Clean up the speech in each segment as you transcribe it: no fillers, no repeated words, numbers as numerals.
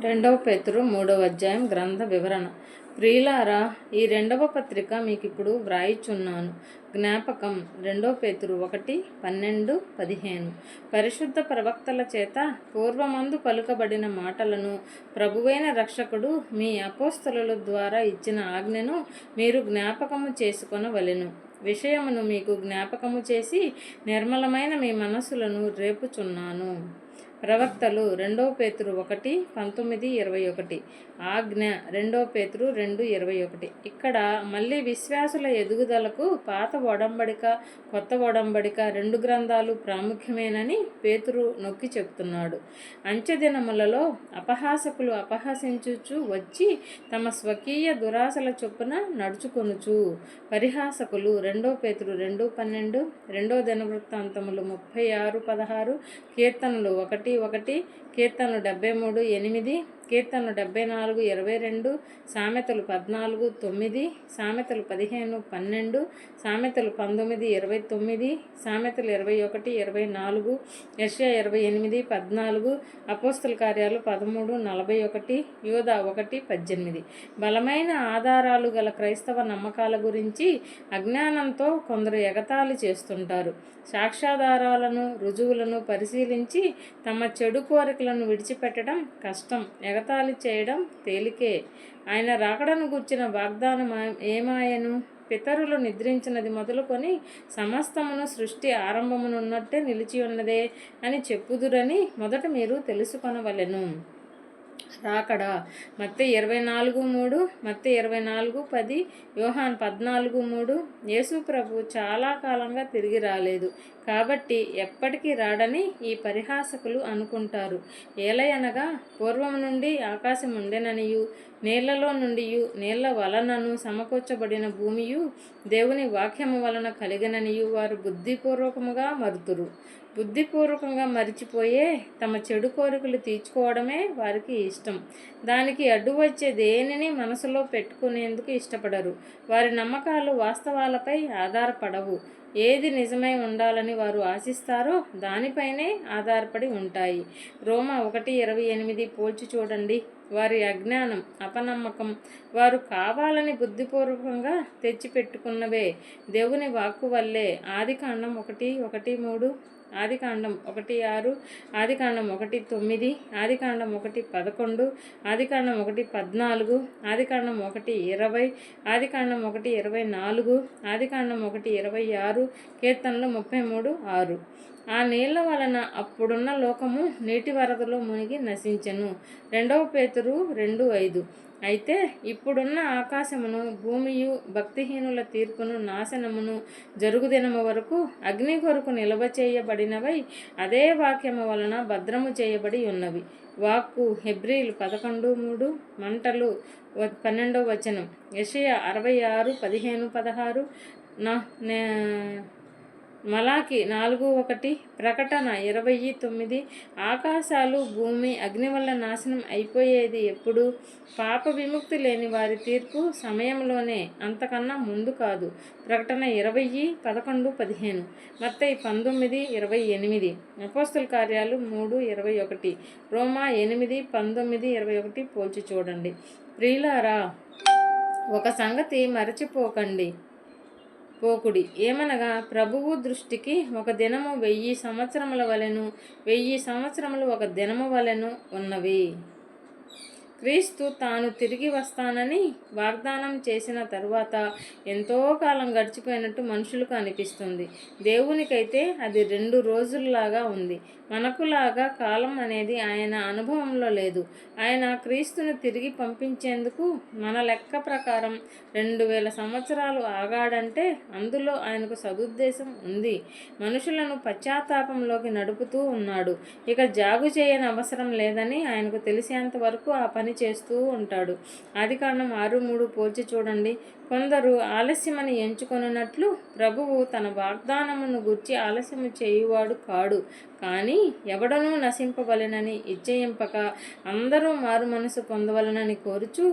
రెండవ పేతురు 3వ అధ్యాయం గ్రంథ వివరణ. ప్రియులారా, ఈ రెండవ పత్రిక మీకు ఇప్పుడు వ్రాయిచున్నాను. జ్ఞాపకం 2 పేతురు 1:12-15. పరిశుద్ధ ప్రవక్తల చేత పూర్వమందు పలుకబడిన మాటలను ప్రభువైన రక్షకుడు మీ అపోస్తలుల ద్వారా ఇచ్చిన ఆజ్ఞను మీరు జ్ఞాపకము చేసుకొనవలెను. విషయమును మీకు జ్ఞాపకము చేసి నిర్మలమైన మీ మనస్సులను రేపుచున్నాను. ప్రవక్తలు 2 పేతురు 1:19-21. ఆజ్ఞ 2 పేతురు 2:21. ఇక్కడ మళ్ళీ విశ్వాసుల ఎదుగుదలకు పాత ఒడంబడిక, కొత్త ఒడంబడిక 2 గ్రంథాలు ప్రాముఖ్యమేనని పేతురు నొక్కి చెప్తున్నాడు. అంచెదినములలో అపహాసకులు అపహసించుచు వచ్చి తమ స్వకీయ దురాశల చొప్పున నడుచుకొనుచు పరిహాసకులు 2 పేతురు 2:12, 2 దినవృత్తాంతములు 36:16, కీర్తనలు 1:1, కీర్తనలు 73:8, కీర్తనలు 74:22, సామెతలు 14:9, సామెతలు 15:12, సామెతలు 19:29, సామెతలు 21:24, యెషయా 28:14, అపోస్తల కార్యాలు 13:41, యోధా 1:18. బలమైన ఆధారాలు గల క్రైస్తవ నమ్మకాల గురించి అజ్ఞానంతో కొందరు ఎగతాళి చేస్తుంటారు. సాక్ష్యాధారాలను, రుజువులను పరిశీలించి తమ చెడు కోరికలను విడిచిపెట్టడం కష్టం, ఎగతాళి చేయడం తేలికే. ఆయన రాకడను గూర్చిన వాగ్దానం ఏమాయను? పితరులు నిద్రించినది మొదలుకొని సమస్తమును సృష్టి ఆరంభమునున్నట్టే నిలిచి ఉన్నదే అని చెప్పుదురని మొదట మీరు తెలుసుకొనవలెను. రాకడా మత్తయి 24:3, మత్తయి 24:10, యోహాను 14:3. యేసు ప్రభు చాలా కాలంగా తిరిగి రాలేదు కాబట్టి ఎప్పటికీ రాడని ఈ పరిహాసకులు అనుకుంటారు. ఏలయనగా పూర్వము నుండి ఆకాశం ఉండెననియు, నీళ్లలో నుండియు నీళ్ల వలనను సమకూర్చబడిన భూమియు దేవుని వాక్యము వలన కలిగిననియు వారు బుద్ధిపూర్వకముగా మరుతురు. బుద్ధిపూర్వకంగా మరిచిపోయే తమ చెడు కోరికలు తీర్చుకోవడమే వారికి ఇష్టం. దానికి అడ్డు వచ్చే దేనిని మనసులో పెట్టుకునేందుకు ఇష్టపడరు. వారి నమ్మకాలు వాస్తవాలపై ఆధారపడవు. ఏది నిజమై ఉండాలని వారు ఆశిస్తారో దానిపైనే ఆధారపడి ఉంటాయి. రోమా 1:28 పోల్చి చూడండి. వారి అజ్ఞానం, అపనమ్మకం వారు కావాలని బుద్ధిపూర్వకంగా తెచ్చిపెట్టుకున్నవే. దేవుని వాక్కు వల్లే ఆదికాండం 1:1-3, ఆదికాండం 1:6, ఆదికాండం 1:9, ఆదికాండం 1:11, ఆదికాండం 1:14, ఆదికాండం 1:20, ఆదికాండం 1:24, ఆదికాండం 1:26, కీర్తనలు 33:6. ఆ నీళ్ల వలన అప్పుడున్న లోకము నీటి వరదలో మునిగి నశించెను. 2 పేతురు 2:5. అయితే ఇప్పుడున్న ఆకాశమును, భూమియు భక్తిహీనుల తీర్పును, నాశనమును జరుగుదినము వరకు అగ్ని కొరకు నిల్వ చేయబడినవై అదే వాక్యము వలన భద్రము చేయబడి ఉన్నవి. వాక్కు హెబ్రీలు 11:3, మంటలు 12వ వచనం, యెషయా 66:15-16, మలాకి 4:1, ప్రకటన 20:9. ఆకాశాలు, భూమి అగ్ని వల్ల నాశనం అయిపోయేది ఎప్పుడు? పాప విముక్తి లేని వారి తీర్పు సమయంలోనే, అంతకన్నా ముందు కాదు. ప్రకటన 20:11-15, మత్తయి 19:28, అపోస్తల కార్యాలు 3:21, రోమా 8:19-21 పోల్చి చూడండి. ప్రియులారా, ఒక సంగతి పోకుడి. ఏమనగా ప్రభువు దృష్టికి ఒక దినము 1000 సంవత్సరముల వలెను, 1000 సంవత్సరములు ఒక దినము వలెను ఉన్నవి. క్రీస్తు తాను తిరిగి వస్తానని వాగ్దానం చేసిన తరువాత ఎంతో కాలం గడిచిపోయినట్టు మనుషులకు అనిపిస్తుంది. దేవునికైతే అది 2 రోజుల్లాగా ఉంది. మనకులాగా కాలం అనేది ఆయన అనుభవంలో లేదు. ఆయన క్రీస్తును తిరిగి పంపించేందుకు మన లెక్క ప్రకారం 2000 సంవత్సరాలు ఆగాడంటే అందులో ఆయనకు సదుద్దేశం ఉంది. మనుషులను పశ్చాత్తాపంలోకి నడుపుతూ ఉన్నాడు. ఇక జాగు చేయని అవసరం లేదని ఆయనకు తెలిసేంత వరకు ఆ పని చేస్తూ ఉంటాడు. ఆదికాండం 6:3 పోల్చి చూడండి. కొందరు ఆలస్యమని ఎంచుకొనున్నట్లు ప్రభువు తన వాగ్దానమును గూర్చి ఆలస్యము చేయువాడు కాడు. కానీ ఎవడనూ నశింపవలెనని ఇచ్చయింపక అందరూ మారు మనసు పొందవలనని కోరుచు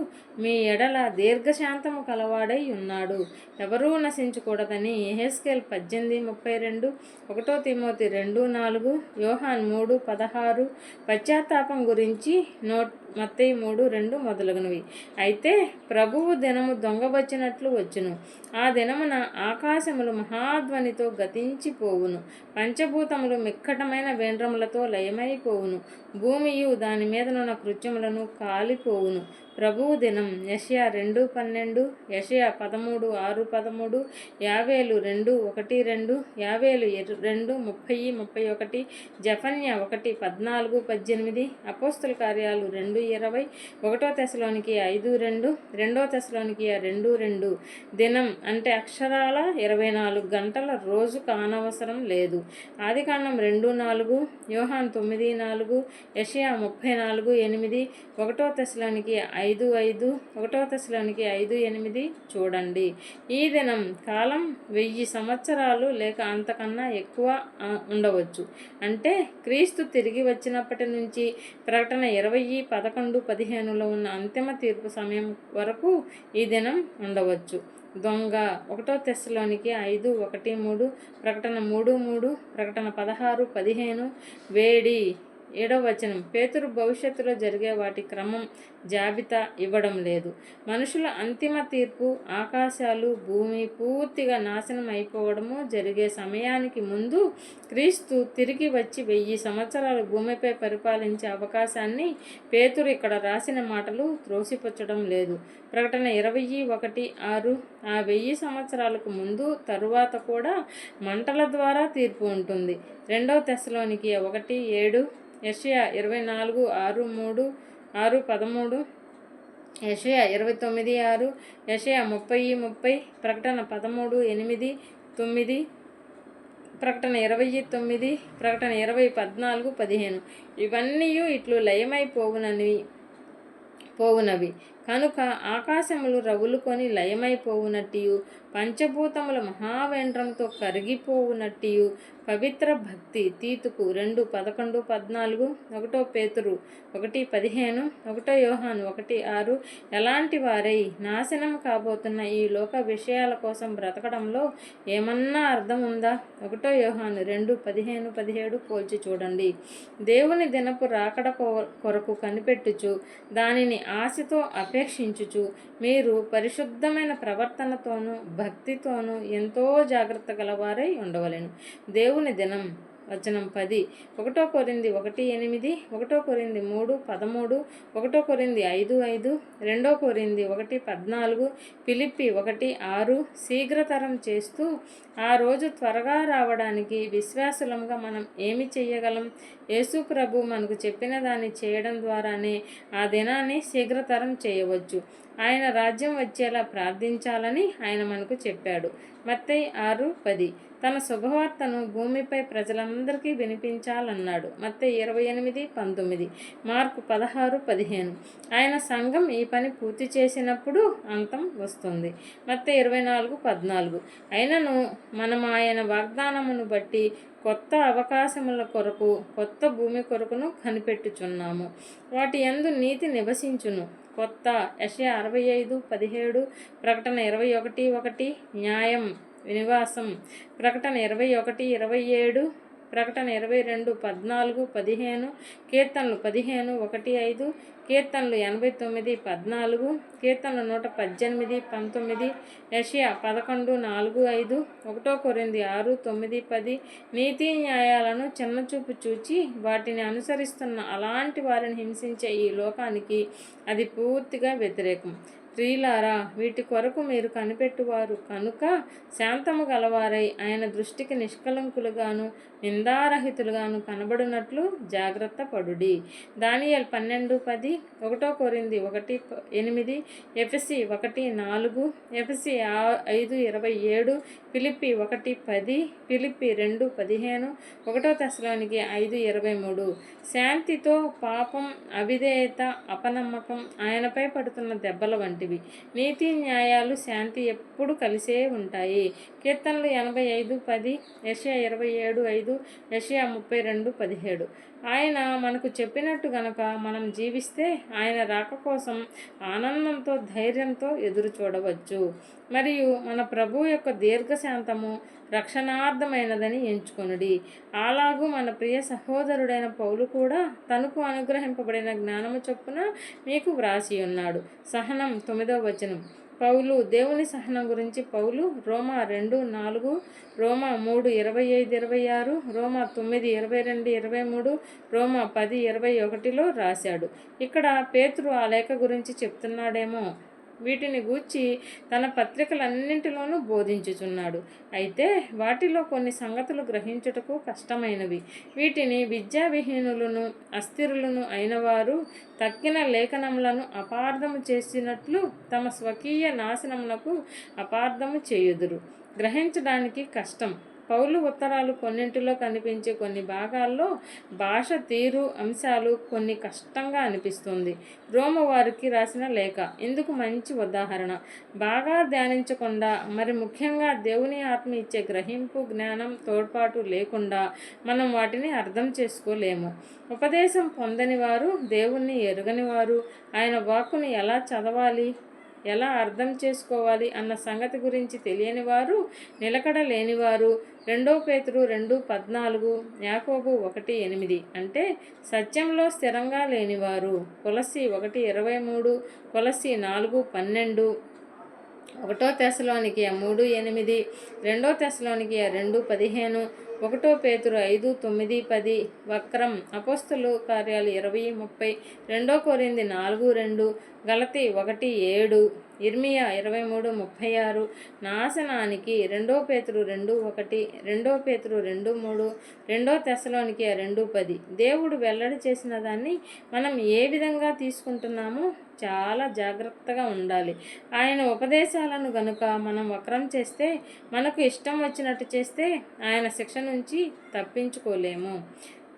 మీ ఎడల దీర్ఘశాంతము కలవాడై ఉన్నాడు. ఎవరూ నశించకూడదని యెహెజ్కేలు 18:32, 1 తిమోతి 2:4, యోహాను 3:16. పశ్చాత్తాపం గురించి మత్తయి 3:2 మొదలగునవి. అయితే ప్రభువు దినము దొంగ వచ్చినట్లు వచ్చును. ఆ దినమున ఆకాశములు మహాధ్వనితో గతించిపోవును, పంచభూతములు మిక్కటమైన వేండ్రములతో లయమైపోవును, భూమియు దాని మీదనున్న కృత్యములను కాలిపోవును. ప్రభువు దినం. యెషయా 2:12, యెషయా 13:6-13, యావేలు 2:1-2, యావేలు 2:30-31, జెఫన్యా 1:14-18, అపోస్తుల కార్యాలు 2:20, 1 తెస్సలోనికయ 5:2, 2 తెస్సలోనికయ 2:2. దినం అంటే అక్షరాల 24 గంటల రోజు కానవసరం లేదు. ఆదికాండం 2:4, యోహాను 9:4, యెషయా 34:8, 1 తెస్సలోనికయ 5:5, 1 తెస్సలోనికయ 5:8 చూడండి. ఈ దినం కాలం 1000 సంవత్సరాలు లేక అంతకన్నా ఎక్కువ ఉండవచ్చు. అంటే క్రీస్తు తిరిగి వచ్చినప్పటి నుంచి ప్రకటన 20:11-15లో ఉన్న అంతిమ తీర్పు సమయం వరకు ఈ దినం ఉండవచ్చు. దొంగ 1 తెస్సలోనికయ 5:1-3, ప్రకటన 3:3, ప్రకటన 16:15. వేడి 7వ వచనం. పేతురు భవిష్యత్తులో జరిగే వాటి క్రమం జాబితా ఇవ్వడం లేదు. మనుషుల అంతిమ తీర్పు, ఆకాశాలు భూమి పూర్తిగా నాశనం అయిపోవడము జరిగే సమయానికి ముందు క్రీస్తు తిరిగి వచ్చి 1000 సంవత్సరాలు భూమిపై పరిపాలించే అవకాశాన్ని పేతురు ఇక్కడ రాసిన మాటలు త్రోసిపుచ్చడం లేదు. ప్రకటన 21:6. ఆ 1000 సంవత్సరాలకు ముందు తరువాత కూడా మంటల ద్వారా తీర్పు ఉంటుంది. 2 తెస్సలోనికయ 1:7, యెషయా 24:6-13, యెషయా 29:6, యెషయా 30:30, ప్రకటన 13:8-9, ప్రకటన 20:9, ప్రకటన 20:14-15. ఇవన్నీ ఇట్లు లయమైపోవునవి కనుక ఆకాశములు రవులుకొని లయమైపోవునట్టియు, పంచభూతముల మహావేంద్రంతో కరిగిపోవునట్టియు పవిత్ర భక్తి తీతుకు 2:11-14, 1 పేతురు 1:15, 1 యోహాను 1:6 ఎలాంటి వారై నాశనం కాబోతున్న ఈ లోక విషయాల కోసం బ్రతకడంలో ఏమన్నా అర్థం ఉందా? 1 యోహాను 2:15-17 పోల్చి చూడండి. దేవుని దినపు రాకడ కొరకు కనిపెట్టుచు దానిని ఆశతో అపేక్షించుచు మీరు పరిశుద్ధమైన ప్రవర్తనతోనూ భక్తితోనూ ఎంతో జాగ్రత్త గలవారై ఉండవలెను. దేవుని దినం. వచనం 10. 1 కొరింథీ 1:8, 1 కొరింథీ 3:13, 1 కొరింథీ 5:5, 2 కొరింథీ 1:14, ఫిలిప్పీ 1:6 శీఘ్రతరం చేస్తూ ఆ రోజు త్వరగా రావడానికి విశ్వాసులంగా మనం ఏమి చేయగలం? యేసు ప్రభు మనకు చెప్పిన దాన్ని చేయడం ద్వారానే ఆ దినాన్ని శీఘ్రతరం చేయవచ్చు. ఆయన రాజ్యం వచ్చేలా ప్రార్థించాలని ఆయన మనకు చెప్పాడు. మత్తయి 6:10 తన శుభవార్తను భూమిపై ప్రజలందరికీ వినిపించాలన్నాడు. మత్తయి 28:19, మార్కు 16:15. ఆయన సంఘం ఈ పని పూర్తి చేసినప్పుడు అంతం వస్తుంది. మత్తయి 24:14. అయినను మనం ఆయన వాగ్దానమును బట్టి కొత్త అవకాశముల కొరకు, కొత్త భూమి కొరకును కనిపెట్టుచున్నాము. వాటి యందు నీతి నివసించును. కొత్త. యెషయా 65:17, ప్రకటన 21:1, న్యాయం నివాసం. ప్రకటన 21:27, ప్రకటన 22:14-15, కీర్తనలు 15:1-5, కీర్తనలు 89:14, కీర్తనలు 118:19, యెషయా 11:4-5, 1 కొరింథీ 6:9-10. నీతి న్యాయాలను చిన్నచూపు చూచి వాటిని అనుసరిస్తున్న అలాంటి వారిని హింసించే ఈ లోకానికి అది పూర్తిగా వ్యతిరేకం. ప్రియులారా, వీటి కొరకు మీరు కనిపెట్టువారు కనుక శాంతము గలవారై ఆయన దృష్టికి నిష్కలంకులుగాను నిందారహితులుగాను కనబడినట్లు జాగ్రత్త పడుడి. దానియేలు 12:10, 1 కొరింథీ 1:8, ఎఫెసీ 1:4, ఎఫెసీ 5:27, ఫిలిప్పీ 1:10, ఫిలిప్పీ 2:15, 1 తెస్సలోనికయ 5:23. శాంతితో పాపం, అవిధేయత, అపనమ్మకం ఆయనపై పడుతున్న దెబ్బల వంటివి. నీతి న్యాయాలు, శాంతి ఎప్పుడు కలిసే ఉంటాయి. కీర్తనలు 85:10, యెషయా 27:5, యెషయా 32:17. ఆయన మనకు చెప్పినట్టు గనక మనం జీవిస్తే ఆయన రాక కోసం ఆనందంతో ధైర్యంతో ఎదురు చూడవచ్చు. మరియు మన ప్రభు యొక్క దీర్ఘశాంతము రక్షణార్థమైనదని ఎంచుకొనుడి. అలాగూ మన ప్రియ సహోదరుడైన పౌలు కూడా తనకు అనుగ్రహింపబడిన జ్ఞానము చొప్పున మీకు వ్రాసి ఉన్నాడు. సహనం 9వ వచనం. పౌలు దేవుని సహనం గురించి పౌలు రోమా 2:4, రోమా 3:25-26, రోమా 9:22-23, రోమా 10:21లో రాశాడు. ఇక్కడ పేతురు ఆ లేఖ గురించి చెప్తున్నాడేమో. వీటిని గూర్చి తన పత్రికలన్నింటిలోనూ బోధించుచున్నాడు. అయితే వాటిలో కొన్ని సంగతులు గ్రహించుటకు కష్టమైనవి. వీటిని విద్యావిహీనులను అస్థిరులను అయినవారు తక్కిన లేఖనములను అపార్థము చేసినట్లు తమ స్వకీయ నాశనమునకు అపార్థము చేయుదురు. గ్రహించడానికి కష్టం. పౌలు ఉత్తరాలు కొన్నింటిలో కనిపించే కొన్ని భాగాల్లో భాష తీరు అంశాలు కొన్ని కష్టంగా అనిపిస్తుంది. రోము వారికి రాసిన లేఖ ఇందుకు మంచి ఉదాహరణ. బాగా ధ్యానించకుండా, మరి ముఖ్యంగా దేవుని ఆత్మ ఇచ్చే గ్రహింపు జ్ఞానం తోడ్పాటు లేకుండా మనం వాటిని అర్థం చేసుకోలేము. ఉపదేశం పొందని వారు, దేవుణ్ణి ఎరుగని వారు ఆయన వాక్కుని ఎలా చదవాలి, ఎలా అర్థం చేసుకోవాలి అన్న సంగతి గురించి తెలియని వారు, నిలకడ లేనివారు 2 పేతురు 2:14, యాకోబు 1:8 అంటే సత్యంలో స్థిరంగా లేనివారు, కొలస్సీ 1:23, కొలస్సీ 4:12, 1 తెస్సలోనికయ 3:8, 2 తెస్సలోనికయ 2:15, 1 పేతురు 5:9-10, వక్రం అపోస్తలు కార్యాలు 20:30, 2 కొరింథీ 4:2, గలతీ 1:7, ఇర్మియా 23:36, నాశనానికి 2 పేతురు 2:1, 2 పేతురు 2:3, 2 తెస్సలోనికయ 2:10. దేవుడు వెల్లడి చేసిన దాన్ని మనం ఏ విధంగా తీసుకుంటున్నామో చాలా జాగ్రత్తగా ఉండాలి. ఆయన ఉపదేశాలను గనుక మనం వక్రం చేస్తే, మనకు ఇష్టం వచ్చినట్టు చేస్తే ఆయన శిక్ష నుంచి తప్పించుకోలేము.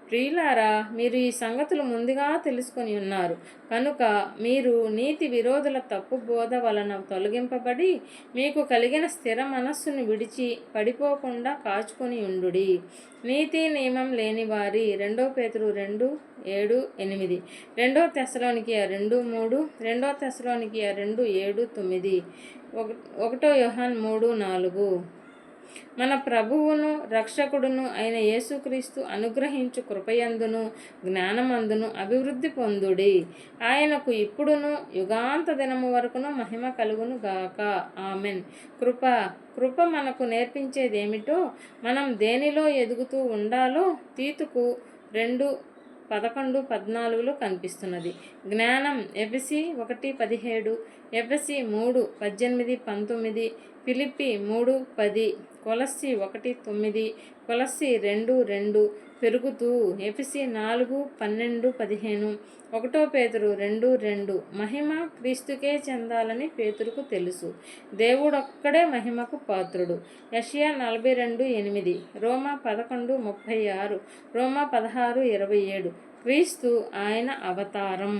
ప్రియులారా, మీరు ఈ సంగతులు ముందుగా తెలుసుకొని ఉన్నారు కనుక మీరు నీతి విరోధుల తప్పు బోధ వలన తొలగింపబడి మీకు కలిగిన స్థిర మనస్సును విడిచి పడిపోకుండా కాచుకొని ఉండుడి. నీతి నియమం లేని వారి 2 పేతురు 2:7-8, 2 తెస్సలోనికయ 2:3, 2 తెస్సలోనికయ 2:7-9, 1 యోహాను 3:4. మన ప్రభువును రక్షకుడును అయిన యేసుక్రీస్తు అనుగ్రహించు కృపయందును జ్ఞానమందును అభివృద్ధి పొందుడి. ఆయనకు ఇప్పుడును యుగాంత దినము వరకును మహిమ కలుగును గాక. ఆమెన్. కృప మనకు నేర్పించేదేమిటో, మనం దేనిలో ఎదుగుతూ ఉండాలో తీతుకు 2:11-14లో కనిపిస్తున్నది. జ్ఞానం ఎఫెసీ 1:17, ఎఫెసీ 3:18-19, ఫిలిప్పీ 3:10, కొలస్సీ 1:9, కొలస్సీ 2:2 పెరుగుతూ, ఎఫెసీ 4:12-15, 1 పేతురు 2:2. మహిమ క్రీస్తుకే చెందాలని పేతురుకు తెలుసు. దేవుడొక్కడే మహిమకు పాత్రుడు. యెషయా 42:8, రోమా 11:36, రోమా 16:27. క్రీస్తు ఆయన అవతారం.